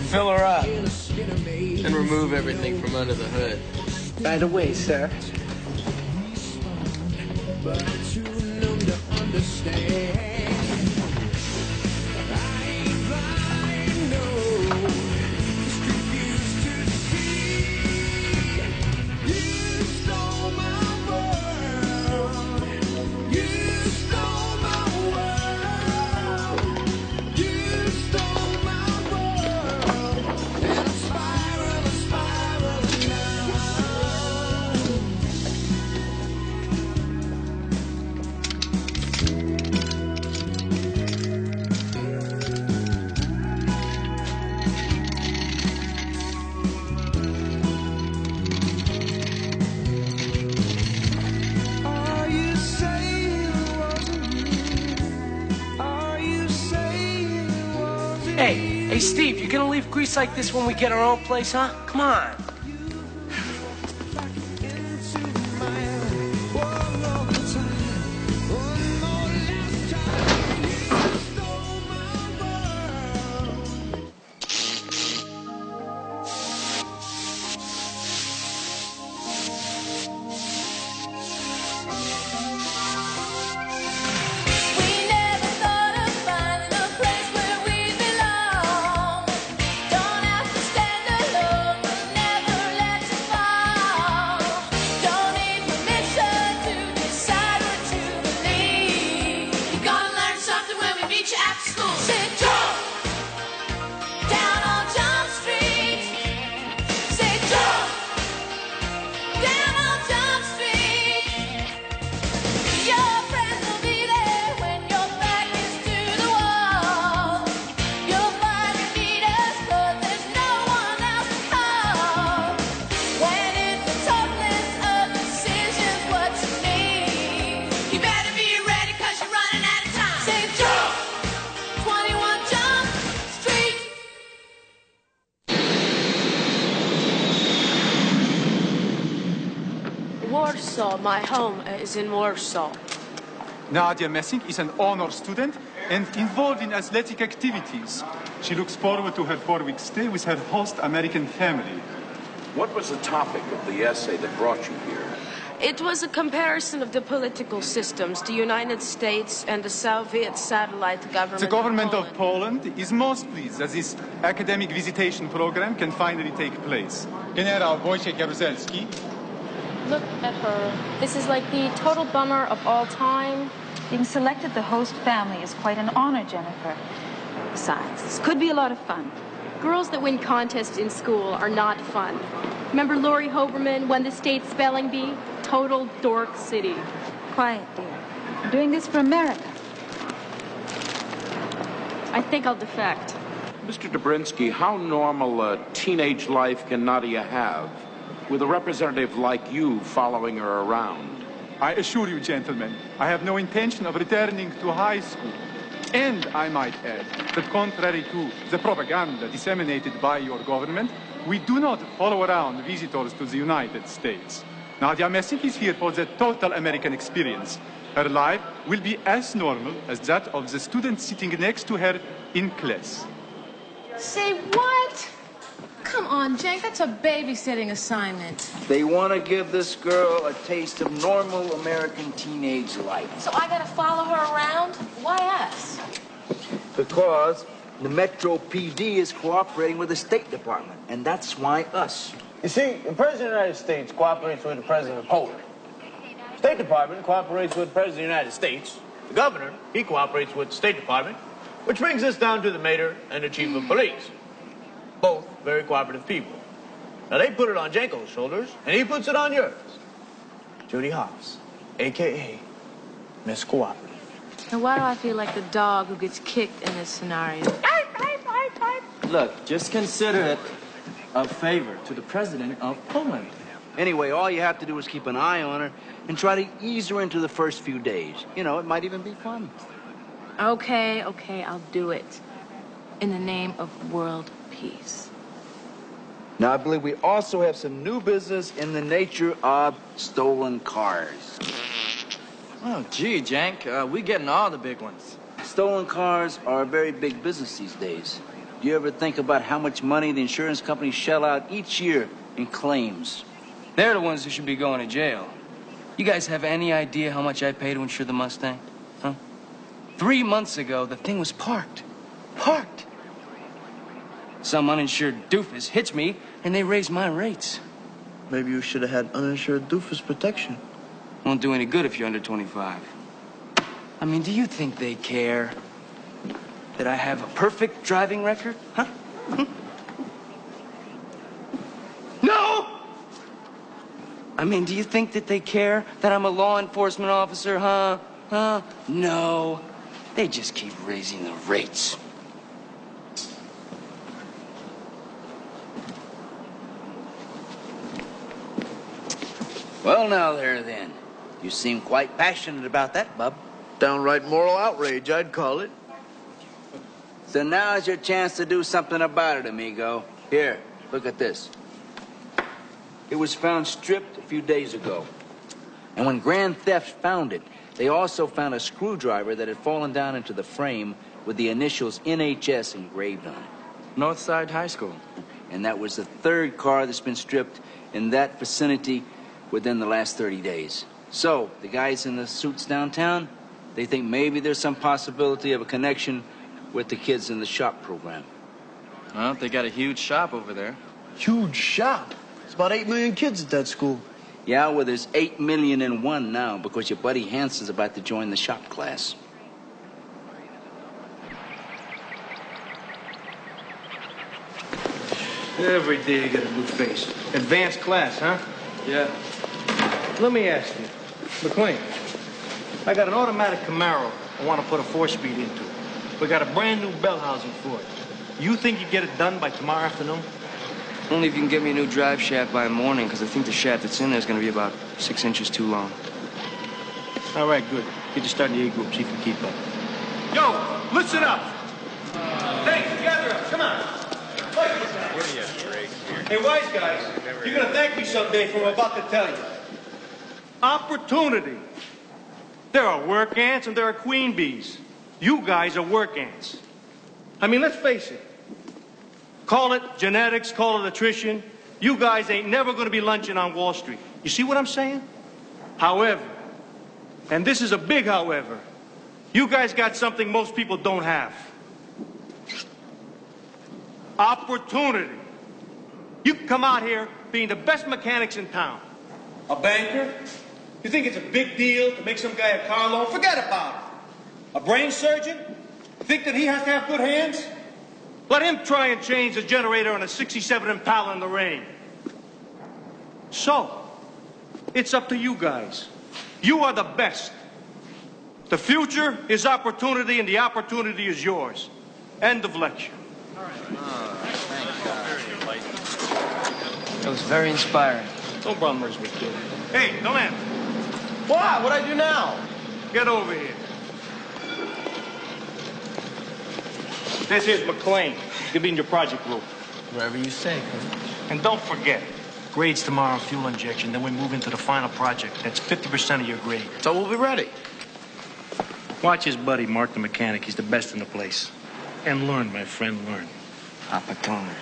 Fill her up and remove everything from under the hood. Right away, sir. But I'm too numb to understand. I ain't blind, no. Just refuse to see. You stole my world. You stole my world. You stole my world. And I'm spiraling now. Are you saying it wasn't me? Are you saying it wasn't Hey, Steve, you gonna leave Greece like this when we get our own place, huh? Come on. into my one more time, one more last time? You stole my world. We never thought of finding a place where we belong. Don't have to stand alone, we'll never let you fall. Don't need permission to decide what you believe. You're gonna learn something when we meet you after school. Say jump down on Jump Street. Say jump down on Jump Street. Your friends will be there when your back is to the wall. You'll find you need us 'cause there's no one else to call. When it's a tough list of decisions, what you need, you better be ready 'cause you're running out of time. Say jump, 21 Jump Street. Warsaw, my home is in Warsaw. Nadia Messing is an honor student and involved in athletic activities. She looks forward to her 4-week stay with her host American family. What was the topic of the essay that brought you here? It was a comparison of the political systems, the United States and the Soviet satellite government. The government of Poland. Poland is most pleased that this academic visitation program can finally take place. General Wojciech Jaruzelski. Look at her. This is like the total bummer of all time. Being selected the host family is quite an honor, Jennifer. Besides, this could be a lot of fun. Girls that win contests in school are not fun. Remember Lori Hoberman won the state spelling bee? Total dork city. Quiet, dear. I'm doing this for America. I think I'll defect. Mr. Dobrinsky, how normal a teenage life can Nadia have with a representative like you following her around? I assure you, gentlemen, I have no intention of returning to high school. And I might add that contrary to the propaganda disseminated by your government, we do not follow around visitors to the United States. Nadia Messing is here for the total American experience. Her life will be as normal as that of the student sitting next to her in class. Say what? Come on, Jake, that's a babysitting assignment. They want to give this girl a taste of normal American teenage life. So I gotta follow her around? Why us? Because the Metro PD is cooperating with the State Department, and that's why us. You see, the President of the United States cooperates with the President of Poland. State Department cooperates with the President of the United States. The governor, he cooperates with the State Department, which brings us down to the mayor and the chief of police. Both very cooperative people. Now, they put it on Janko's shoulders, and he puts it on yours. Judy Hopps, a.k.a. Miss Cooperative. Now, why do I feel like the dog who gets kicked in this scenario? Look, just consider it a favor to the President of Poland. Anyway, all you have to do is keep an eye on her and try to ease her into the first few days. You know, it might even be fun. Okay, I'll do it. In the name of world peace. Now, I believe we also have some new business in the nature of stolen cars. Oh, gee, Jank, we getting all the big ones. Stolen cars are a very big business these days. do you ever think about how much money the insurance companies shell out each year in claims? They're the ones who should be going to jail. You guys have any idea how much I pay to insure the Mustang? Huh? 3 months ago, the thing was parked. Parked. Some uninsured doofus hits me, and they raise my rates. Maybe you should have had uninsured doofus protection. Won't do any good if you're under 25. I mean, do you think they care that I have a perfect driving record? Huh? No! I mean, do you think that they care that I'm a law enforcement officer, huh? Huh? No. They just keep raising the rates. Well, now there then. You seem quite passionate about that, bub. Downright moral outrage, I'd call it. So now's your chance to do something about it, amigo. Here, look at this. It was found stripped a few days ago. And when Grand Theft found it, they also found a screwdriver that had fallen down into the frame with the initials NHS engraved on it. Northside High School. And that was the third car that's been stripped in that vicinity within the last 30 days. So, the guys in the suits downtown, they think maybe there's some possibility of a connection with the kids in the shop program. Well, they got a huge shop over there. Huge shop? It's about 8 million kids at that school. Yeah, well, there's 8 million and one now because your buddy Hanson's about to join the shop class. Every day you get a new face. Advanced class, huh? Yeah. Let me ask you, McLean, I got an automatic Camaro I want to put a 4-speed into. We got a brand new bell housing for it. You think you get it done by tomorrow afternoon? Only if you can get me a new drive shaft by morning, because I think the shaft that's in there is going to be about 6 inches too long. All right, good. Get you starting the A group, see if you can keep up. Yo, listen up. Hey, gather up, come on. Hey, wise guys, you're going to thank me someday for what I'm about to tell you. Opportunity. There are work ants and there are queen bees. You guys are work ants. I mean, let's face it. Call it genetics, call it attrition. You guys ain't never going to be lunching on Wall Street. You see what I'm saying? However, and this is a big however, you guys got something most people don't have. Opportunity. You can come out here being the best mechanics in town. A banker? You think it's a big deal to make some guy a car loan? Forget about it. A brain surgeon? Think that he has to have good hands? Let him try and change the generator on a 67 Impala in the rain. So, it's up to you guys. You are the best. The future is opportunity, and the opportunity is yours. End of lecture. It was very inspiring. No problems with you. Hey, don't answer. What? What'd I do now? Get over here. This is McLean. You'll be in your project group. Wherever you say. And don't forget, grades tomorrow, fuel injection, then we move into the final project. That's 50% of your grade. So we'll be ready. Watch his buddy, Mark the mechanic. He's the best in the place. And learn, my friend, learn. Opportunity.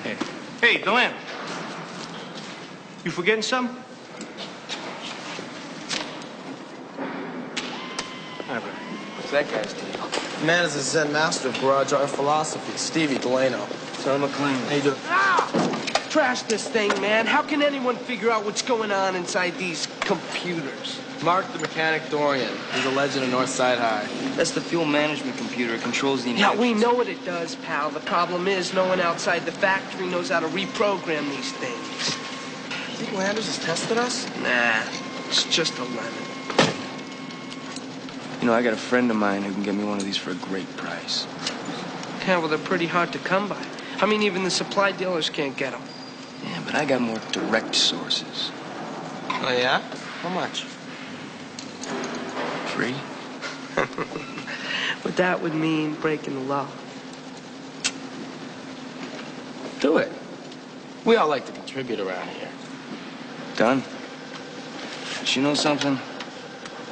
Hey, hey, Deland. You forgetting something? All right. What's that guy's name? Man is a Zen master of garage art philosophy, Stevie Delano. Son McLean. How you doing? Trash this thing, man. How can anyone figure out what's going on inside these computers? Mark the mechanic Dorian. He's a legend of Northside High. That's the fuel management computer. It controls the Yeah, we know what it does, pal. The problem is no one outside the factory knows how to reprogram these things. You think Landers has tested us? Nah, it's just a lemon. You know, I got a friend of mine who can get me one of these for a great price. Yeah, well, they're pretty hard to come by. I mean, even the supply dealers can't get them. Yeah, but I got more direct sources. Oh, yeah? How much? Free? But that would mean breaking the law. Do it. We all like to contribute around here. Done. But you know something?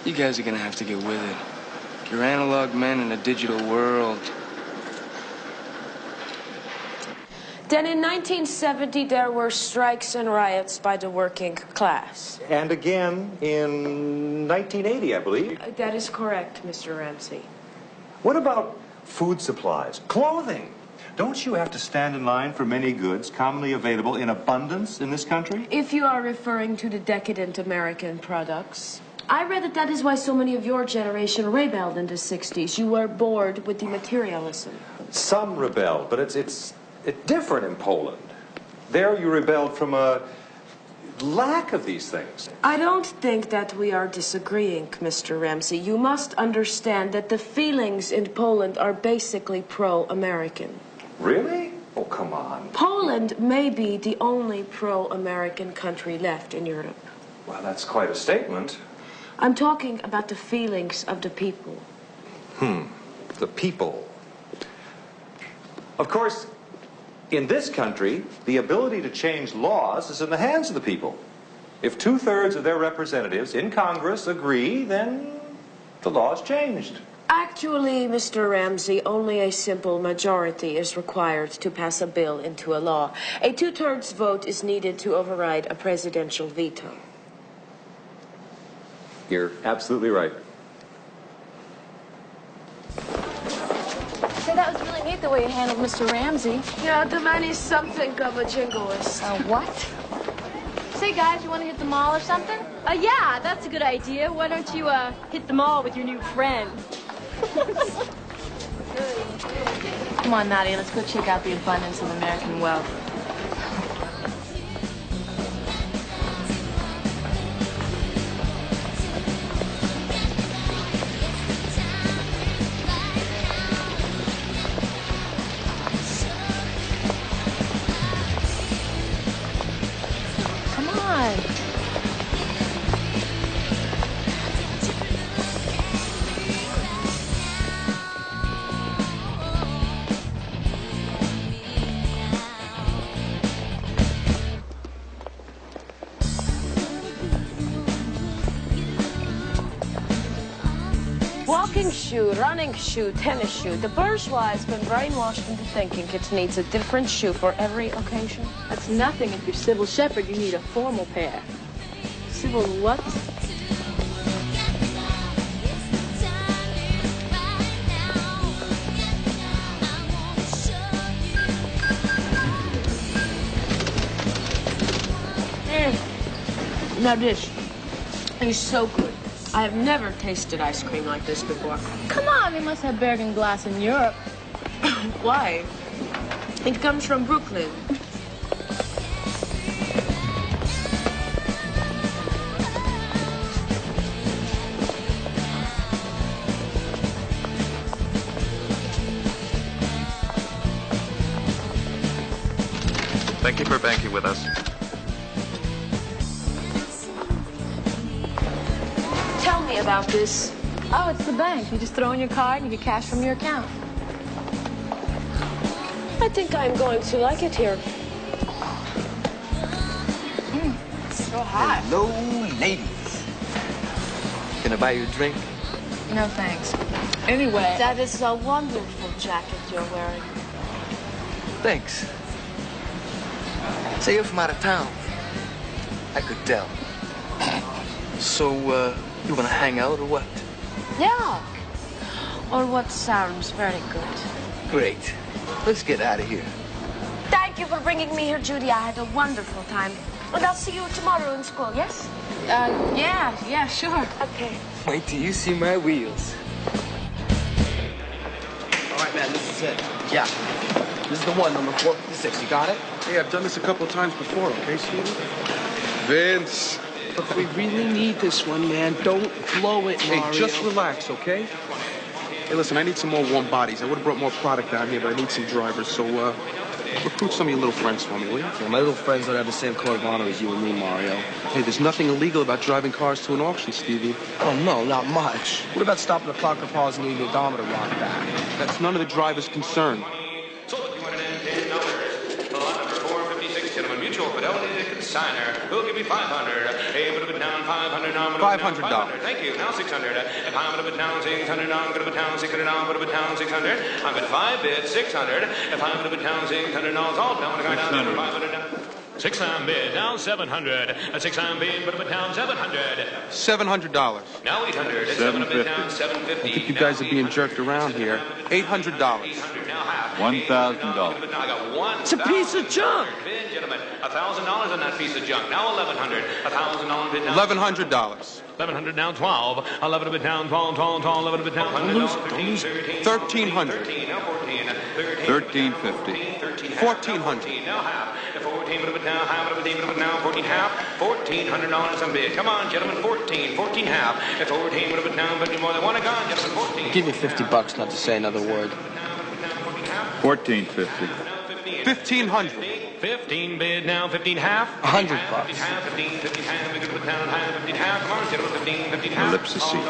You guys are gonna have to get with it. You're analog men in a digital world. Then in 1970, there were strikes and riots by the working class. And again in 1980, I believe. That is correct, Mr. Ramsey. What about food supplies, clothing? Don't you have to stand in line for many goods commonly available in abundance in this country? If you are referring to the decadent American products, I read that is why so many of your generation rebelled in the 60s. You were bored with the materialism. Some rebelled, but it's different in Poland. There you rebelled from a lack of these things. I don't think that we are disagreeing, Mr. Ramsey. You must understand that the feelings in Poland are basically pro-American. Really? Oh, come on. Poland may be the only pro-American country left in Europe. Well, that's quite a statement. I'm talking about the feelings of the people. The people. Of course, in this country, the ability to change laws is in the hands of the people. If 2/3 of their representatives in Congress agree, then the law's changed. Actually, Mr. Ramsey, only a simple majority is required to pass a bill into a law. A 2/3 vote is needed to override a presidential veto. You're absolutely right. Say, that was really neat the way you handled Mr. Ramsey. Yeah, the man is something of a jingoist. What? Say, guys, you want to hit the mall or something? Yeah, that's a good idea. Why don't you, hit the mall with your new friend? Come on, Nadia, let's go check out the abundance of American wealth. Come on. Walking shoe, running shoe, tennis shoe. The bourgeois has been brainwashed into thinking it needs a different shoe for every occasion. That's nothing. If you're Sybil Shepherd, you need a formal pair. Sybil what? Now this is so good. I have never tasted ice cream like this before. Come on, they must have Bergen glass in Europe. Why? It comes from Brooklyn. Thank you for banking with us. Tell me about this. Oh, it's the bank. You just throw in your card and you get cash from your account. I think I'm going to like it here. So hot. Hello, ladies. Can I buy you a drink? No, thanks. Anyway. That is a wonderful jacket you're wearing. Thanks. Say you're from out of town. I could tell. So, you wanna hang out or what? Yeah. Or what sounds very good. Great. Let's get out of here. Thank you for bringing me here, Judy. I had a wonderful time. And I'll see you tomorrow in school, yes? Yeah, sure. Okay. Wait till you see my wheels. All right, man, this is it. Yeah. This is the one, number 456. You got it? Hey, I've done this a couple of times before, okay, Stevie? Vince. Look, we really need this one, man. Don't blow it, Mario. Hey, just relax, okay? Hey, listen, I need some more warm bodies. I would have brought more product down here, but I need some drivers, so, recruit some of your little friends for me, will you? Yeah, my little friends don't have the same code of honor as you and me, Mario. Hey, there's nothing illegal about driving cars to an auction, Stevie. Oh, no, not much. What about stopping the clock and pausing and getting the odometer rocked back? That's none of the driver's concern. gentlemen, Mutual Fidelity Consigner. We'll give you 500. Hey, put a bit down, 500. Now I'm $500. Thank you. Now 600. If I'm gonna put down 600, now I'm gonna put down 600. Now I'm gonna put down 600. I'm at 5 bids, 600. If I'm gonna put down 600, now it's all down. I'm gonna go down to 500. Down. 6-time bid, down 700. A 6-time bid, put it down 700. $700. Now 800. 750. Down 750. I think you guys are being jerked around here. $800. $1,000. It's a piece of junk. Bid, gentlemen. $1,000 on that piece of junk. Now 1,100. $1,000 bid down. $1,100. 1,100 down 12. 11 a bit down 12. 11 a bit down. 1,300. 1,350. 1,400. Now half. 14 a bit down. Half a bit down. 14 half. $1,400 on bid. Come on, gentlemen. 14 half. At 14 a bit down, but more than one gone, gentlemen. 14. Give me $50 not to say another word. 1,450. 1,500. 15 bid now, 15 half. $100. 15 half, 15 half, 15 half. Come on, gentlemen, 15 half. Ellipsis seat.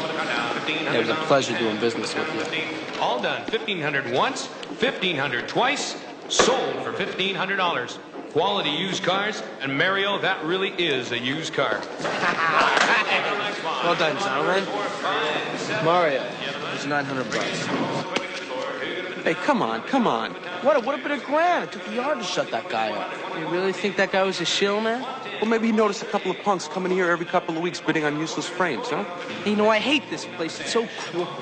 It was a pleasure doing business with you. All done. 1,500 once, 1,500 twice, sold for $1,500. Quality used cars, and Mario, that really is a used car. Well done, gentlemen. Mario, it's $900. Hey, come on. What a bit of grand. It took a yard to shut that guy up. You really think that guy was a shill, man? Well, maybe he noticed a couple of punks coming here every couple of weeks bidding on useless frames, huh? Hey, you know, I hate this place. It's so crooked.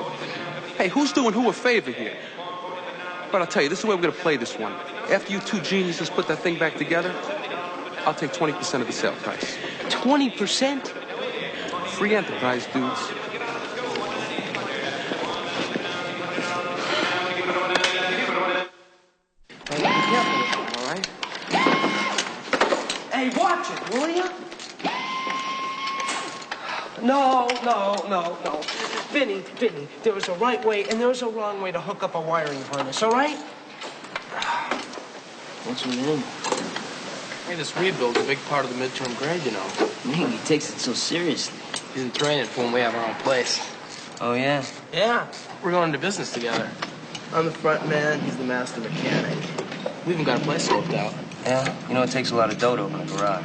Hey, who's doing who a favor here? But I'll tell you, this is the way we're going to play this one. After you two geniuses put that thing back together, I'll take 20% of the sale price. 20%? Free enterprise, dudes. All right? Hey, watch it, will you? No. Vinny, there was a right way and there was a wrong way to hook up a wiring harness, all right? What's your name? Hey, this rebuild's a big part of the midterm grade, you know. Man, he takes it so seriously. He's in training for when we have our own place. Oh, yeah? Yeah, we're going into business together. I'm the front man, he's the master mechanic. We even got a place scoped out. Yeah? You know, it takes a lot of dough to open a garage.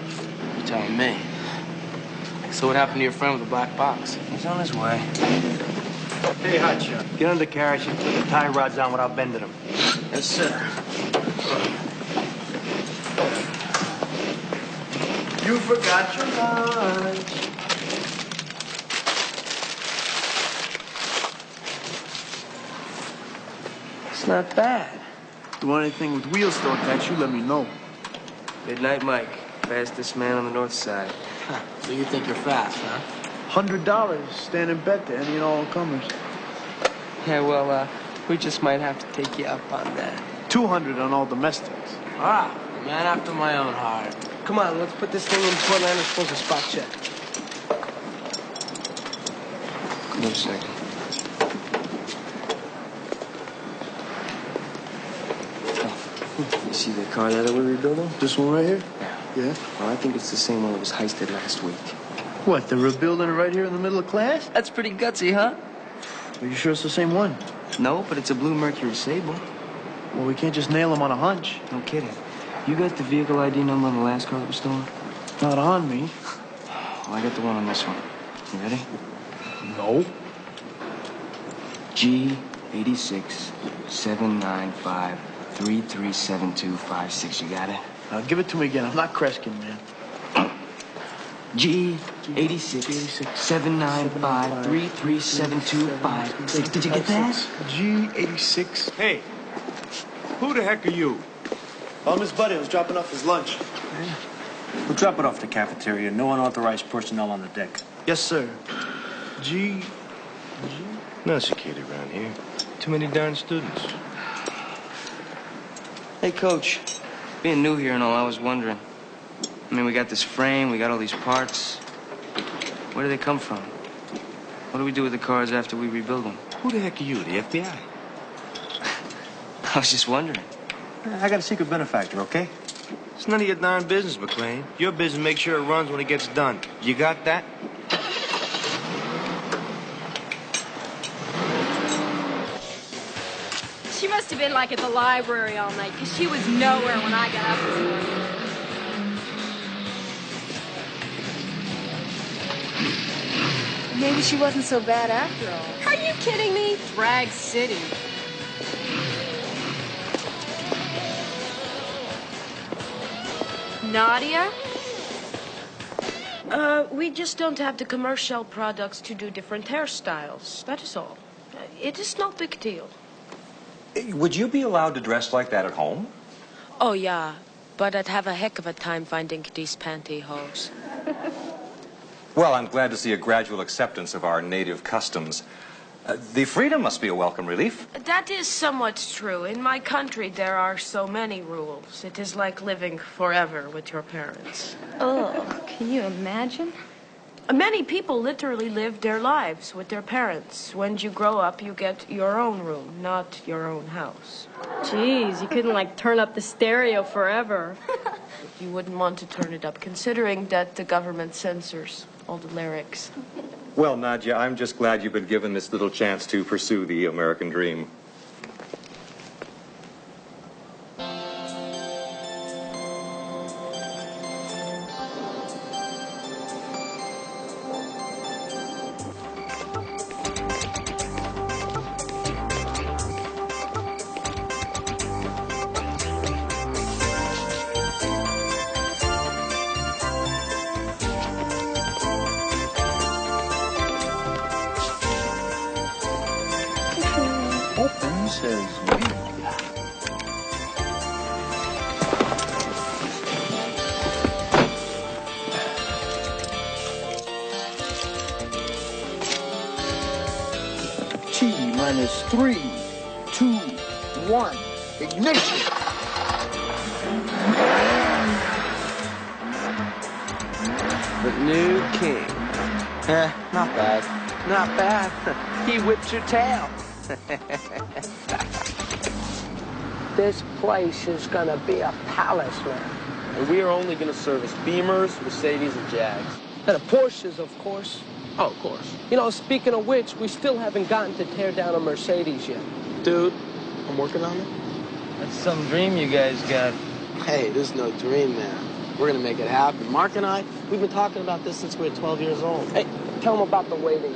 You're telling me. So what happened to your friend with the black box? He's on his way. Hey, Hotshot, get under the carriage and put the tie rods on without bending them. Yes, sir. You forgot your lunch. It's not bad. Do anything with wheels don't catch you, let me know. Midnight Mike, fastest man on the north side. So you think you're fast, huh? $100 standing bet to any and all comers. Yeah, well, we just might have to take you up on that. 200 on all domestics. Ah, a man after my own heart. Come on, let's put this thing in before Landers pulls a spot check. Wait a second. You see the car that we're rebuilding? This one right here? Yeah. Well, I think it's the same one that was heisted last week. What, they're rebuilding it right here in the middle of class? That's pretty gutsy, huh? Are you sure it's the same one? No, but it's a blue Mercury Sable. Well, we can't just nail them on a hunch. No kidding. You got the vehicle ID number on the last car that was stolen? Not on me. Well, I got the one on this one. You ready? No. G86-795-337256. You got it? Now, give it to me again. I'm not Kreskin, man. G86-795-337256. Did you get that? G86. Hey, who the heck are you? Oh, Miss Buddy was dropping off his lunch. We'll drop it off the cafeteria. No unauthorized personnel on the deck. Yes, sir. No security around here. Too many darn students. Hey, Coach. Being new here and all, I was wondering. I mean, we got this frame, we got all these parts. Where do they come from? What do we do with the cars after we rebuild them? Who the heck are you, the FBI? I was just wondering. I got a secret benefactor, okay? It's none of your darn business, McLean. Your business make sure it runs when it gets done. You got that? She must have been like at the library all night, because she was nowhere when I got up this morning. Maybe she wasn't so bad after all. Are you kidding me? Drag City. Nadia? We just don't have the commercial products to do different hairstyles. That is all. It is no big deal. Would you be allowed to dress like that at home? Oh, yeah. But I'd have a heck of a time finding these pantyhose. Well, I'm glad to see a gradual acceptance of our native customs. The freedom must be a welcome relief. That is somewhat true. In my country, there are so many rules. It is like living forever with your parents. Oh, can you imagine? Many people literally live their lives with their parents. When you grow up, you get your own room, not your own house. Jeez, you couldn't, like, turn up the stereo forever. You wouldn't want to turn it up, considering that the government censors all the lyrics. Well, Nadia, I'm just glad you've been given this little chance to pursue the American dream. Open says me. T-3, 2, 1, ignition. The new king. Not bad. Not bad. He whipped your tail. This place is gonna be a palace, man. And we are only going to service Beamers, Mercedes, and Jags. And the Porsches, of course. Oh, of course. You know, speaking of which, we still haven't gotten to tear down a Mercedes yet. Dude, I'm working on it. That's some dream you guys got. Hey, there's no dream, man. We're going to make it happen. Mark and I, we've been talking about this since we were 12 years old. Hey, tell them about the waiting.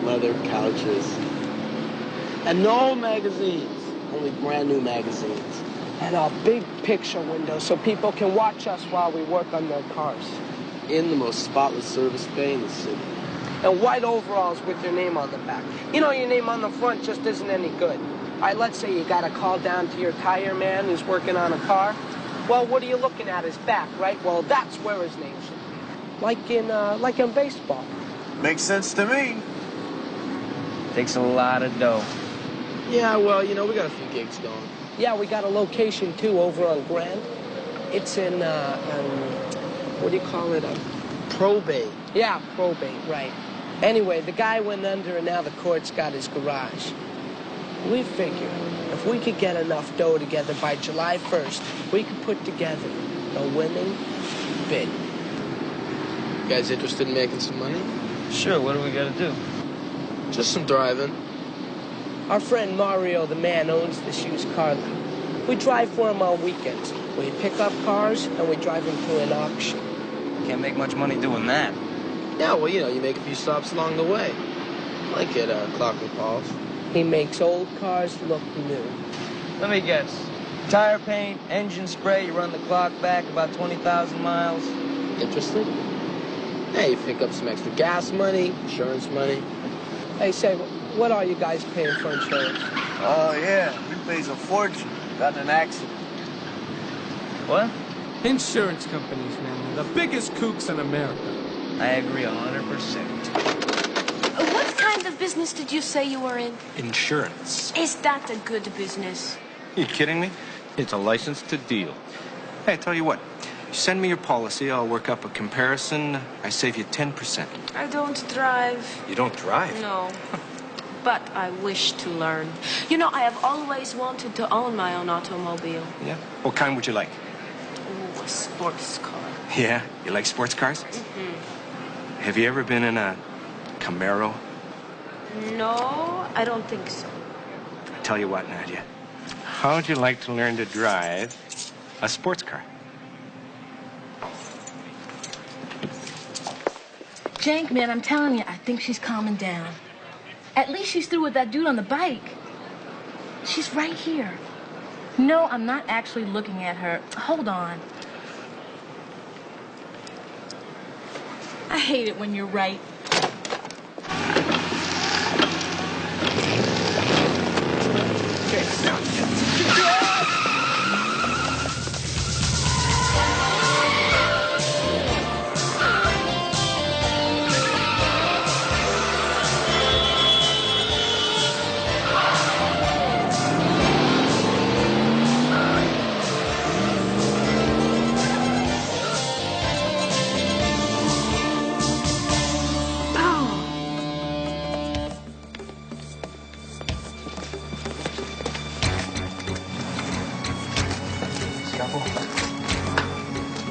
Leather couches. And no magazines. Only brand new magazines. And a big picture window so people can watch us while we work on their cars. In the most spotless service bay in the city. And white overalls with your name on the back. You know, your name on the front just isn't any good. All right, let's say you got a call down to your tire man who's working on a car. Well, what are you looking at? His back, right? Well, that's where his name should be. Like in baseball. Makes sense to me. Takes a lot of dough. Yeah, well, you know, we got a few gigs going. Yeah, we got a location, too, over on Grand. It's in, what do you call it? Probate. Yeah, probate, right. Anyway, the guy went under, and now the court's got his garage. We figured if we could get enough dough together by July 1st, we could put together a winning bid. You guys interested in making some money? Sure, what do we gotta do? Just some driving. Our friend Mario, the man, owns this used car lot. We drive for him on weekends. We pick up cars, and we drive them to an auction. Can't make much money doing that. Yeah, well, you know, you make a few stops along the way. Like at Clockwork Falls. He makes old cars look new. Let me guess. Tire paint, engine spray, you run the clock back about 20,000 miles. Interested? Hey, you pick up some extra gas money, insurance money. Hey, say, what are you guys paying for insurance? Oh, yeah. He pays a fortune. Got in an accident. What? Insurance companies, man. They're the biggest kooks in America. I agree 100%. What kind of business did you say you were in? Insurance. Is that a good business? You kidding me? It's a license to deal. Hey, I tell you what. Send me your policy. I'll work up a comparison. I save you 10%. I don't drive. You don't drive? No. But I wish to learn. You know, I have always wanted to own my own automobile. Yeah? What kind would you like? Ooh, a sports car. Yeah? You like sports cars? Mm-hmm. Have you ever been in a Camaro? No, I don't think so. I tell you what, Nadia. How would you like to learn to drive a sports car? Jank, man, I'm telling you, I think she's calming down. At least she's through with that dude on the bike. She's right here. No, I'm not actually looking at her. Hold on. I hate it when you're right.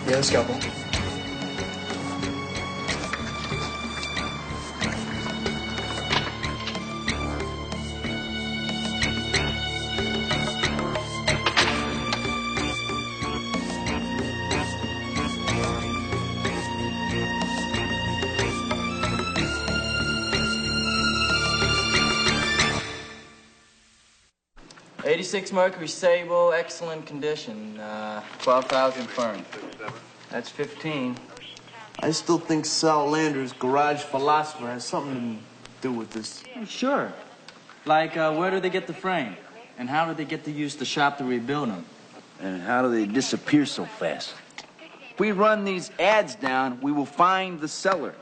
Yeah, scalpel. '86 Mercury Sable, excellent condition. 12,000 firm. That's 15. I still think Sal Lander's Garage Philosopher has something to do with this. Sure. Like, where do they get the frame? And how do they get to use the shop to rebuild them? And how do they disappear so fast? If we run these ads down, we will find the seller,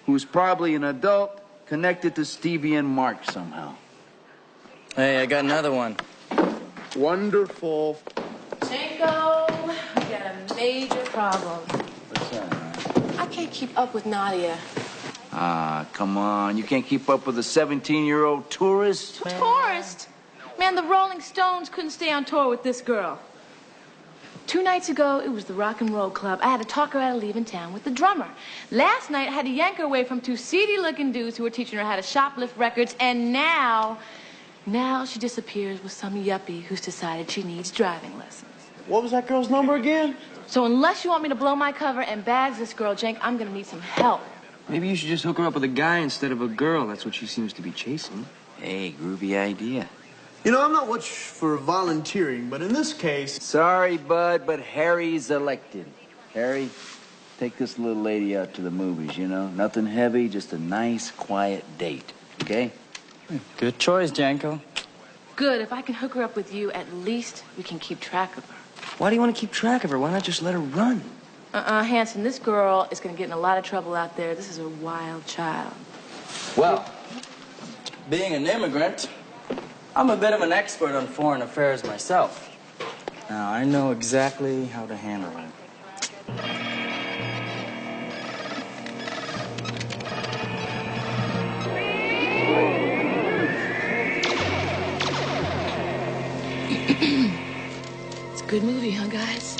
who's probably an adult connected to Stevie and Mark somehow. Hey, I got another one. Wonderful. Janko, we got a major problem. What's that? I can't keep up with Nadia. Ah, come on. You can't keep up with a 17-year-old tourist? Tourist? Man, the Rolling Stones couldn't stay on tour with this girl. 2 nights ago, it was the Rock and Roll Club. I had to talk her out of leaving town with the drummer. Last night, I had to yank her away from 2 seedy-looking dudes who were teaching her how to shoplift records, and now she disappears with some yuppie who's decided she needs driving lessons. What was that girl's number again? So unless you want me to blow my cover and bags this girl, Jank, I'm gonna need some help. Maybe you should just hook her up with a guy instead of a girl. That's what she seems to be chasing. Hey, groovy idea. You know, I'm not much for volunteering, but in this case... Sorry, bud, but Harry's elected. Harry, take this little lady out to the movies, you know? Nothing heavy, just a nice, quiet date, okay? Good choice, Janko. Good. If I can hook her up with you, at least we can keep track of her. Why do you want to keep track of her? Why not just let her run? Hanson, this girl is gonna get in a lot of trouble out there. This is a wild child. Well, being an immigrant, I'm a bit of an expert on foreign affairs myself. Now, I know exactly how to handle it. It's a good movie, huh, guys?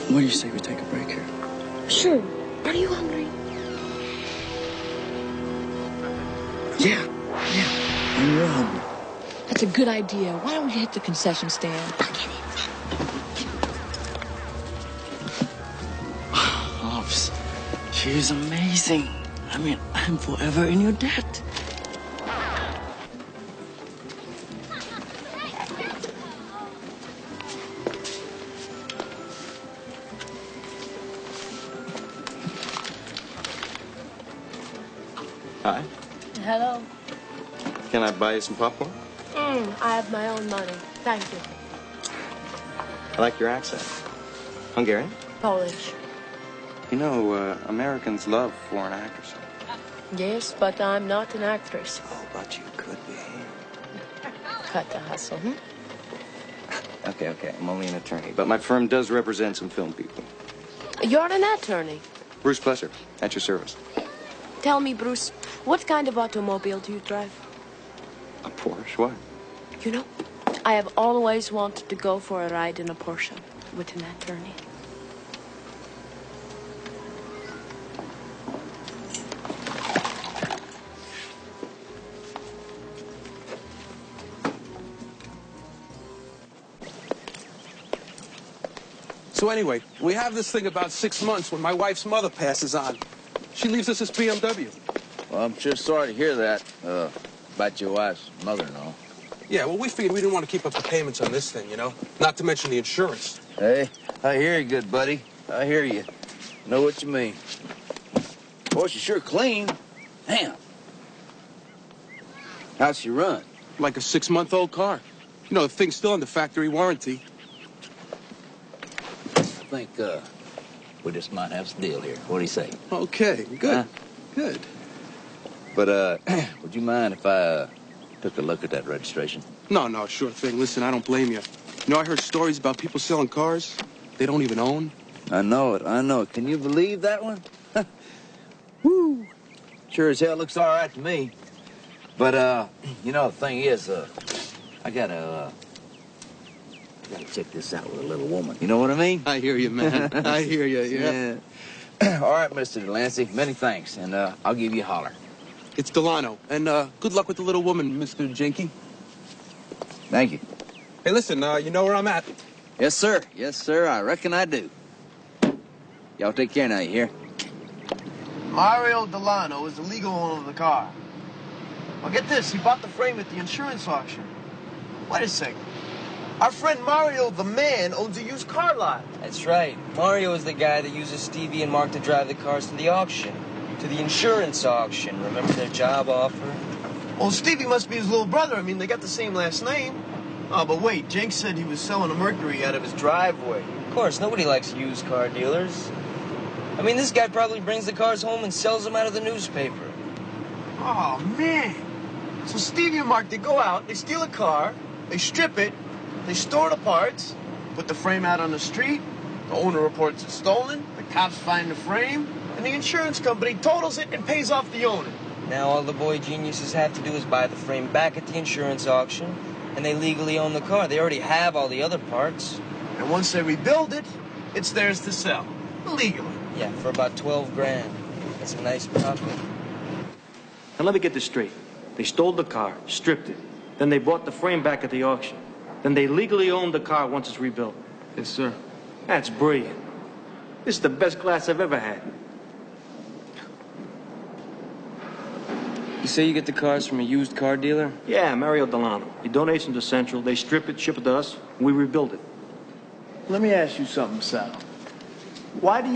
What do you say we take a break here? Sure. Are you hungry? Yeah. And you're hungry. That's a good idea. Why don't we hit the concession stand? Hobbs, she's amazing. I mean, I'm forever in your debt. Hi. Hello. Can I buy you some popcorn? I have my own money. Thank you. I like your accent. Hungarian? Polish. You know, Americans love foreign actors. Yes, but I'm not an actress. Oh, but you could be. Cut the hustle, hmm? Okay. I'm only an attorney. But my firm does represent some film people. You're an attorney. Bruce Plesser, at your service. Tell me, Bruce, what kind of automobile do you drive? A Porsche? What? You know, I have always wanted to go for a ride in a Porsche with an attorney. So anyway, we have this thing about 6 months when my wife's mother passes on. She leaves us this BMW. Well, I'm sure sorry to hear that, about your wife's mother and all. Yeah, well, we figured we didn't want to keep up the payments on this thing, you know? Not to mention the insurance. Hey, I hear you, good buddy. I hear you. Know what you mean. Boy, she's sure clean. Damn. How's she run? Like a 6-month-old car. You know, the thing's still under factory warranty. I think, we just might have a deal here. What do you say? Okay, good. Huh? Good. But, would you mind if I, took a look at that registration? No, sure thing. Listen, I don't blame you. You know, I heard stories about people selling cars they don't even own. I know it. Can you believe that one? Woo! Sure as hell looks all right to me. But, you know, the thing is, I gotta check this out with a little woman. You know what I mean? I hear you, man. I hear you, yeah. All right, Mr. Delancey, many thanks, and I'll give you a holler. It's Delano, and good luck with the little woman, Mr. Jenke. Thank you. Hey, listen, you know where I'm at? Yes, sir. Yes, sir, I reckon I do. Y'all take care now, you hear? Mario Delano is the legal owner of the car. Well, get this, he bought the frame at the insurance auction. Wait a second. Our friend Mario, the man, owns a used car lot. That's right. Mario is the guy that uses Stevie and Mark to drive the cars to the auction. To the insurance auction. Remember their job offer? Well, Stevie must be his little brother. I mean, they got the same last name. Oh, but wait, Jenks said he was selling a Mercury out of his driveway. Of course, nobody likes used car dealers. I mean, this guy probably brings the cars home and sells them out of the newspaper. Oh, man. So Stevie and Mark, they go out, they steal a car, they strip it, they store the parts, put the frame out on the street, the owner reports it stolen, the cops find the frame, and the insurance company totals it and pays off the owner. Now all the boy geniuses have to do is buy the frame back at the insurance auction, and they legally own the car. They already have all the other parts. And once they rebuild it, it's theirs to sell. Legally. Yeah, for about 12 grand. That's a nice profit. Now let me get this straight. They stole the car, stripped it. Then they bought the frame back at the auction. Then they legally owned the car once it's rebuilt. Yes, sir. That's brilliant. This is the best class I've ever had. You say you get the cars from a used car dealer? Yeah, Mario Delano. He donates them to Central. They strip it, ship it to us, and we rebuild it. Let me ask you something, Sal. Why do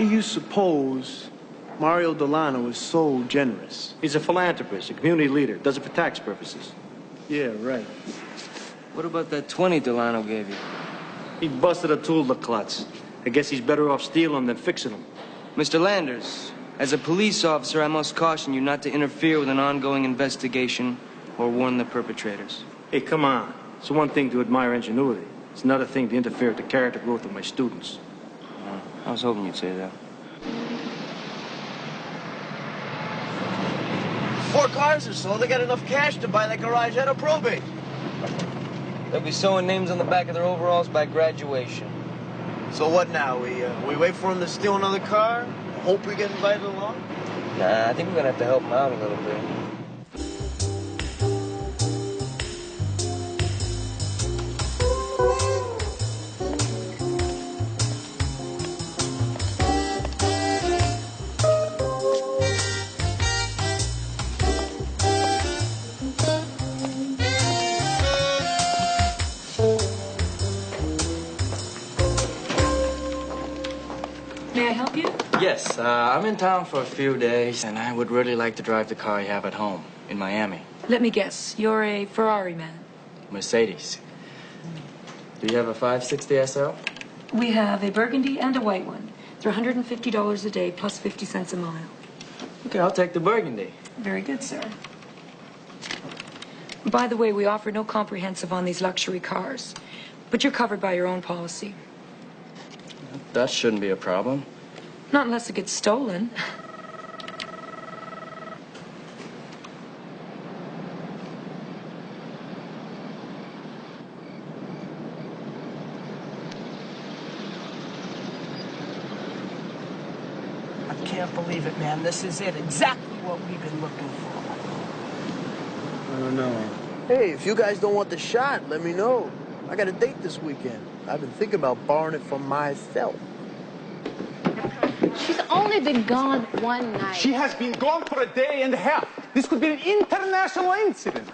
you suppose Mario Delano is so generous? He's a philanthropist, a community leader. Does it for tax purposes. Yeah, right. What about that 20 Delano gave you? He busted a tool to klutz. I guess he's better off stealing than fixing them. Mr. Landers, as a police officer, I must caution you not to interfere with an ongoing investigation or warn the perpetrators. Hey, come on. It's one thing to admire ingenuity. It's another thing to interfere with the character growth of my students. I was hoping you'd say that. 4 cars or so, they got enough cash to buy that garage out of probate. They'll be sewing names on the back of their overalls by graduation. So what now? We wait for him to steal another car? Hope we get invited along? Nah, I think we're gonna have to help him out a little bit. May I help you? Yes, I'm in town for a few days, and I would really like to drive the car you have at home in Miami. Let me guess. You're a Ferrari man. Mercedes. Do you have a 560 SL? We have a burgundy and a white one. They're $150 a day plus 50 cents a mile. Okay, I'll take the burgundy. Very good, sir. By the way, we offer no comprehensive on these luxury cars, but you're covered by your own policy. That shouldn't be a problem. Not unless it gets stolen. I can't believe it, man. This is it. Exactly what we've been looking for. I don't know. Hey, if you guys don't want the shot, let me know. I got a date this weekend. I've been thinking about borrowing it from myself. She's only been gone one night. She has been gone for a day and a half. This could be an international incident.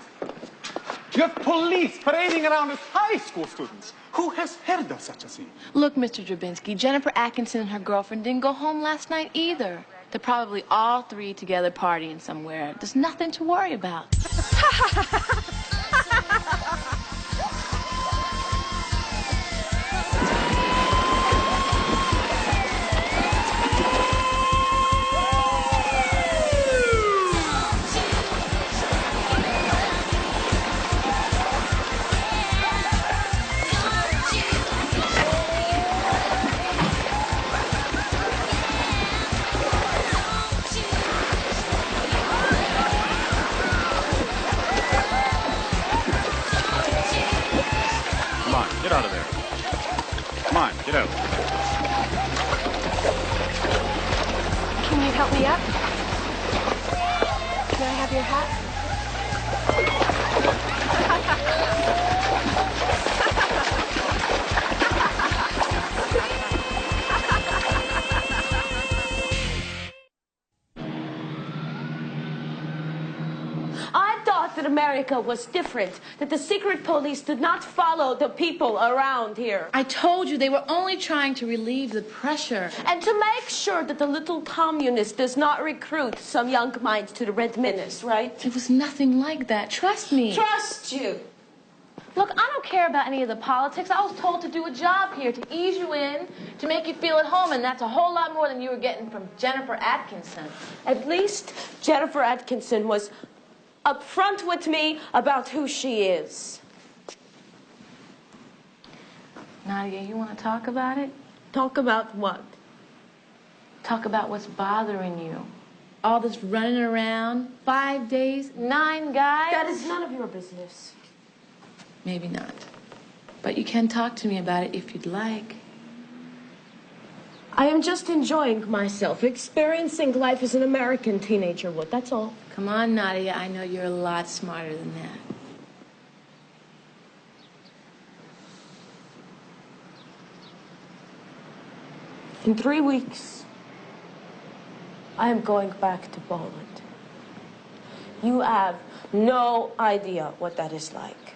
You have police parading around as high school students. Who has heard of such a thing? Look, Mr. Drabinski, Jennifer Atkinson and her girlfriend didn't go home last night either. They're probably all three together partying somewhere. There's nothing to worry about. Get out of there. Come on, get out. Can you help me up? Can I have your hat? I thought that America was different, that the secret police did not follow the people around here. I told you they were only trying to relieve the pressure. And to make sure that the little communist does not recruit some young minds to the Red Menace, right? It was nothing like that. Trust me. Trust you. Look, I don't care about any of the politics. I was told to do a job here, to ease you in, to make you feel at home, and that's a whole lot more than you were getting from Jennifer Atkinson. At least Jennifer Atkinson was upfront with me about who she is. Nadia, you want to talk about it? Talk about what? Talk about what's bothering you. All this running around, 5 days, 9 guys. That is none of your business. Maybe not. But you can talk to me about it if you'd like. I am just enjoying myself, experiencing life as an American teenager would, that's all. Come on, Nadia, I know you're a lot smarter than that. In 3 weeks, I am going back to Poland. You have no idea what that is like.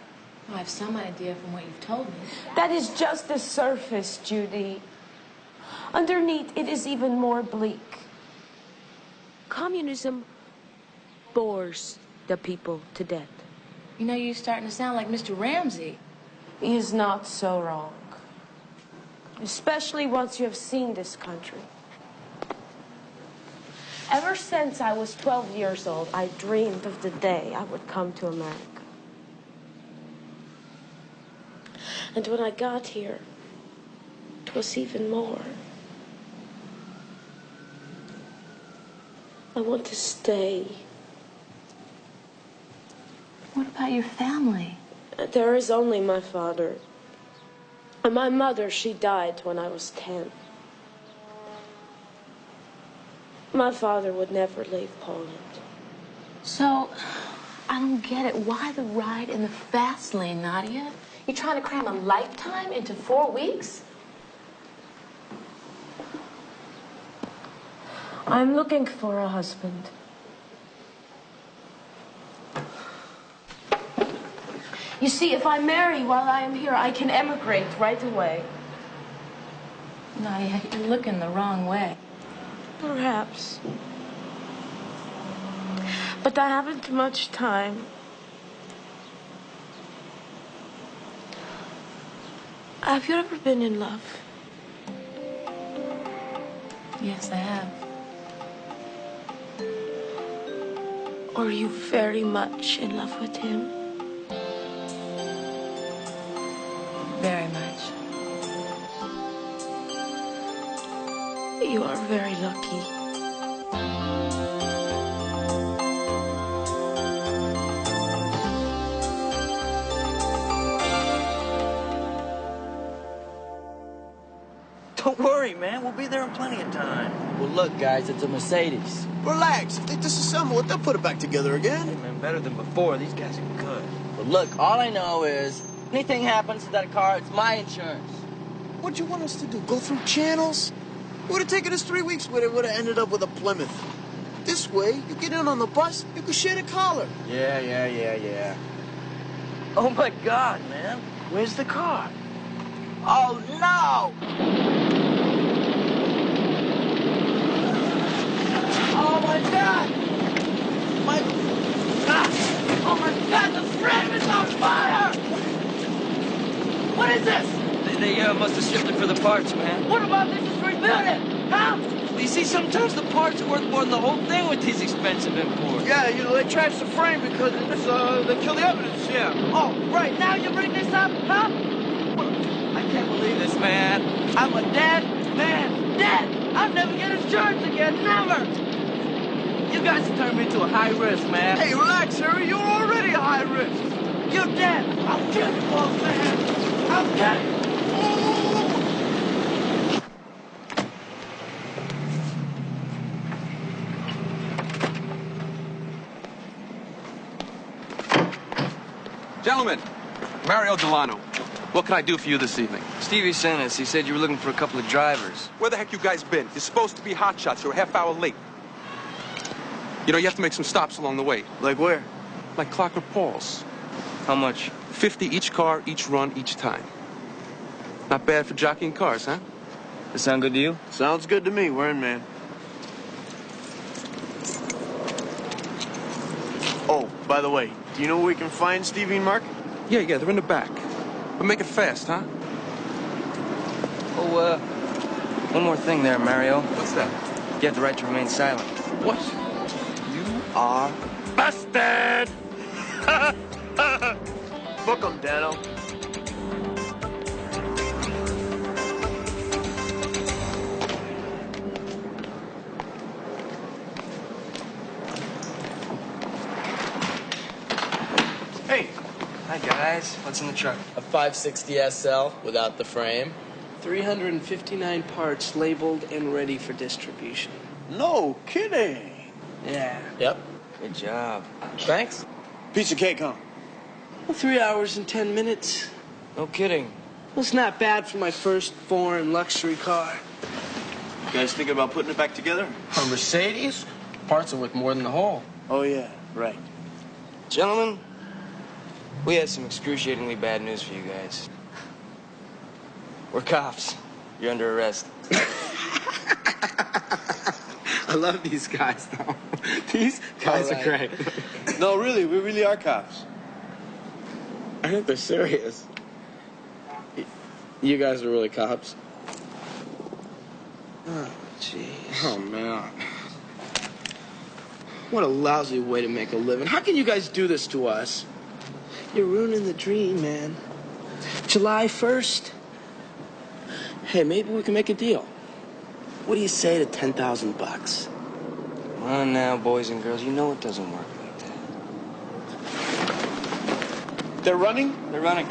I have some idea from what you've told me. That is just the surface, Judy. Underneath, it is even more bleak. Communism bores the people to death. You know, you're starting to sound like Mr. Ramsey. He is not so wrong. Especially once you have seen this country. Ever since I was 12 years old, I dreamed of the day I would come to America. And when I got here, it was even more. I want to stay. What about your family? There is only my father. And my mother, she died when I was 10. My father would never leave Poland. So, I don't get it. Why the ride in the fast lane, Nadia? You're trying to cram a lifetime into 4 weeks? I'm looking for a husband. You see, if I marry while I am here, I can emigrate right away. Nadia, you're looking the wrong way. Perhaps. But I haven't much time. Have you ever been in love? Yes, I have. Are you very much in love with him? Very much. You are very lucky. Don't worry, man. We'll be there in plenty of time. Well, look, guys, it's a Mercedes. Relax. If they disassemble it, they'll put it back together again. Hey, man, better than before. These guys are good. But look, all I know is anything happens to that car, it's my insurance. What'd you want us to do? Go through channels? It would have taken us 3 weeks, but it would have ended up with a Plymouth. This way, you get in on the bus, you can share the collar. Yeah. Oh my God, man. Where's the car? Oh no! Oh my God! Oh my God, the frame is on fire! What is this? They must have stripped it for the parts, man. What about they just rebuilt it? Huh? You see, sometimes the parts are worth more than the whole thing with these expensive imports. Yeah, you know, they trashed the frame because it's, they kill the evidence, yeah. Oh, right, now you bring this up, huh? I can't believe this, man. I'm a dead man. Dead! I'll never get insurance again, never! You guys turned me to a high risk, man. Hey, relax, Harry. You're already a high risk. You're dead. I'll kill you both, man. I'll get it. Gentlemen, Mario Delano. What can I do for you this evening? Stevie sent us. He said you were looking for a couple of drivers. Where the heck you guys been? You're supposed to be hotshots. You're a half hour late. You know, you have to make some stops along the way. Like where? Like Clockwork Paul's. How much? 50 each car, each run, each time. Not bad for jockeying cars, huh? That sound good to you? Sounds good to me. We're in, man. Oh, by the way, do you know where we can find Stevie and Mark? Yeah, they're in the back. But make it fast, huh? Oh, one more thing there, Mario. What's that? You have the right to remain silent. What? You are busted! Book 'em, Dano. Hey. Hi, guys. What's in the truck? A 560 SL without the frame. 359 parts labeled and ready for distribution. No kidding. Yeah. Yep. Good job. Thanks. Piece of cake, huh? Well, 3 hours and 10 minutes. No kidding. Well, it's not bad for my first foreign luxury car. You guys thinking about putting it back together? A Mercedes? Parts are worth more than the whole. Oh, yeah, right. Gentlemen, we have some excruciatingly bad news for you guys. We're cops. You're under arrest. I love these guys, though. These guys are great. No, really, we really are cops. I think they're serious. You guys are really cops? Oh, jeez. Oh, man. What a lousy way to make a living. How can you guys do this to us? You're ruining the dream, man. July 1st? Hey, maybe we can make a deal. What do you say to $10,000? Come on now, boys and girls. You know it doesn't work like that. They're running? They're running.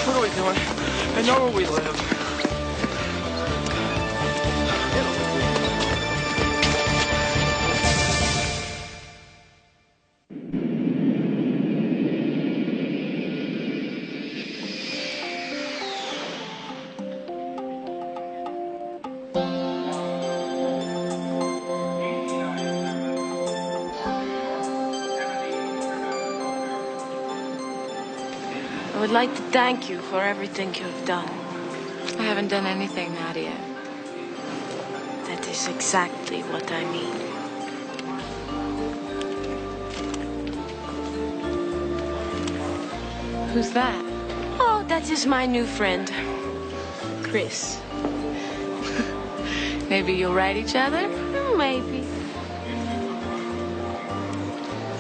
What are we doing? I know where we live. I would like to thank you for everything you have done. I haven't done anything, Nadia. That is exactly what I mean. Who's that? Oh, that is my new friend, Chris. Maybe you'll write each other? Maybe.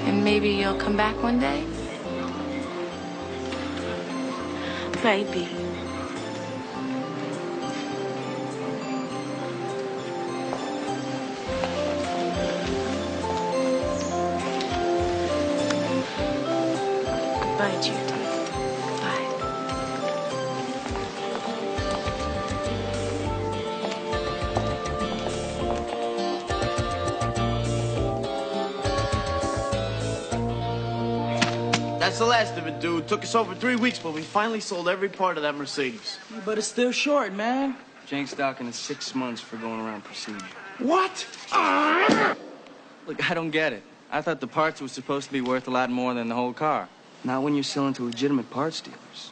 And maybe you'll come back one day? Maybe. Goodbye, Judy. Bye. That's the last of it, dude. Took us over 3 weeks, but we finally sold every part of that Mercedes. But it's still short, man. Jank's docking is 6 months for going around procedure. What? Look, I don't get it. I thought the parts were supposed to be worth a lot more than the whole car. Not when you're selling to legitimate parts dealers.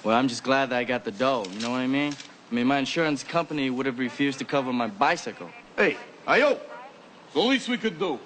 Well, I'm just glad that I got the dough, you know what I mean? I mean, my insurance company would have refused to cover my bicycle. Hey, Ayo, it's the least we could do.